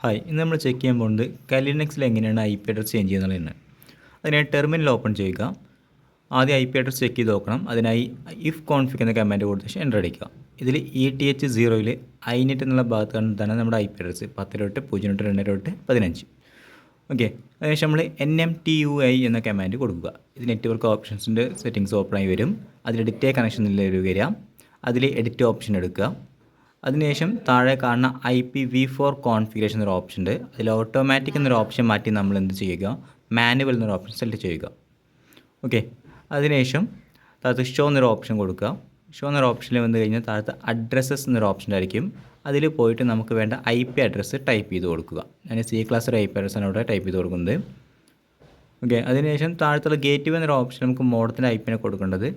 Hi, ഇന്ന് നമ്മൾ check ചെയ്യാൻ പോകുന്നത് ലിനക്സിൽ എങ്ങനെയാണ് ഐ പി അഡ്രസ് ചേഞ്ച് ചെയ്യുന്നതാണ്. അതിനായി ടെർമിനൽ ഓപ്പൺ ചെയ്യുക. ആദ്യം ഐ പി അഡ്രസ് ചെക്ക് ചെയ്ത് നോക്കണം. അതിനായി ഇഫ് കോൺഫിഗ് എന്ന കമാൻഡ് കൊടുത്ത ശേഷം എൻ്റർ അടിക്കുക. ഇതിൽ ETH0 inet എന്നുള്ള ഭാഗത്ത് കണ്ടിട്ടാണ് നമ്മുടെ ഐ പി അഡ്രസ് 10.0.2.2.15. ഓക്കെ, അതിനുശേഷം നമ്മൾ NMTUI എന്ന കമാൻഡ് കൊടുക്കുക. ഇത് നെറ്റ്വർക്ക് ഓപ്ഷൻസിൻ്റെ സെറ്റിങ്സ് ഓപ്പൺ ആയി വരും. അതിൽ ഡിറ്റേ കണക്ഷൻ വരിക. അതിൽ എഡിറ്റ് ഓപ്ഷൻ എടുക്കുക. അതിനുശേഷം താഴെ കാണുന്ന IPv4 കോൺഫിഗറേഷൻ എന്നൊരു ഓപ്ഷൻ ഉണ്ട്. അതിൽ ഓട്ടോമാറ്റിക് എന്നൊരു ഓപ്ഷൻ മാറ്റി നമ്മൾ എന്ത് ചെയ്യുക, മാനുവൽ എന്നൊരു ഓപ്ഷൻ സെലക്ട് ചെയ്യുക. ഓക്കെ, അതിനുശേഷം താഴത്ത് ഷോ എന്നൊരു ഓപ്ഷൻ കൊടുക്കുക. ഷോ എന്നൊരു ഓപ്ഷനിൽ വന്നു കഴിഞ്ഞാൽ താഴത്ത് അഡ്രസ്സസ് എന്നൊരു ഓപ്ഷൻ ആയിരിക്കും. അതിൽ പോയിട്ട് നമുക്ക് വേണ്ട IP അഡ്രസ്സ് ടൈപ്പ് ചെയ്ത് കൊടുക്കുക. ഞാൻ C ക്ലാസ് ഒരു IP അഡ്രസ്സാണ് ഇവിടെ ടൈപ്പ് ചെയ്ത് കൊടുക്കുന്നത്. ഓക്കെ, അതിനുശേഷം താഴത്തുള്ള ഗേറ്റ്വേ എന്നൊരു ഓപ്ഷൻ നമുക്ക് മോഡത്തിൻ്റെ IP കൊടുക്കേണ്ടത്.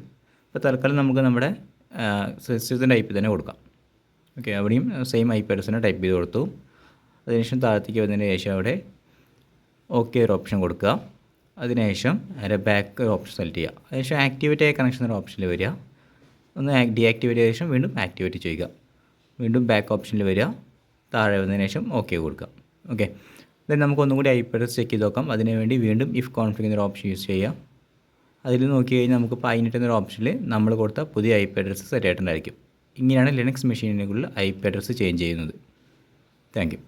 ഇപ്പോൾ തൽക്കാലം നമുക്ക് നമ്മുടെ സിസ്റ്റത്തിൻ്റെ IP തന്നെ കൊടുക്കാം. ഓക്കെ, അവിടെയും സെയിം IP അഡ്രസ്സിനെ ടൈപ്പ് ചെയ്ത് കൊടുത്തു. അതിനുശേഷം താഴത്തേക്ക് വന്നതിന് ശേഷം അവിടെ ഓക്കെ ഒരു ഓപ്ഷൻ കൊടുക്കുക. അതിനുശേഷം അതിൻ്റെ ബാക്ക് ഒരു ഓപ്ഷൻ സെലക്ട് ചെയ്യുക. അതിനുശേഷം ആക്ടിവേറ്റ് ആയ കണക്ഷൻ ഒരു ഓപ്ഷനിൽ വരിക. ഒന്ന് ഡീആക്ടിവേറ്റ് ചെയ്ത ശേഷം വീണ്ടും ആക്ടിവേറ്റ് ചെയ്യുക. വീണ്ടും ബാക്ക് ഓപ്ഷനിൽ വരിക. താഴെ വന്നതിന് ശേഷം ഓക്കെ കൊടുക്കുക. ഓക്കെ, ദെൻ നമുക്ക് ഒന്നും കൂടി IP അഡ്രസ് ചെക്ക് ചെയ്ത് നോക്കാം. അതിനുവേണ്ടി വീണ്ടും ഇഫ് കോൺഫിഗ് എന്നൊരു ഓപ്ഷൻ യൂസ് ചെയ്യുക. അതിൽ നോക്കി കഴിഞ്ഞാൽ നമുക്ക് inet എന്നൊരു ഓപ്ഷനിൽ നമ്മൾ കൊടുത്ത പുതിയ IP അഡ്രസ്സ് സെറ്റ് ആയിട്ടുണ്ടായിരിക്കും. ഇങ്ങനെയാണ് ലിനക്സ് മെഷീനുകളിൽ IP അഡ്രസ്സ് ചേഞ്ച് ചെയ്യുന്നത്. Thank you.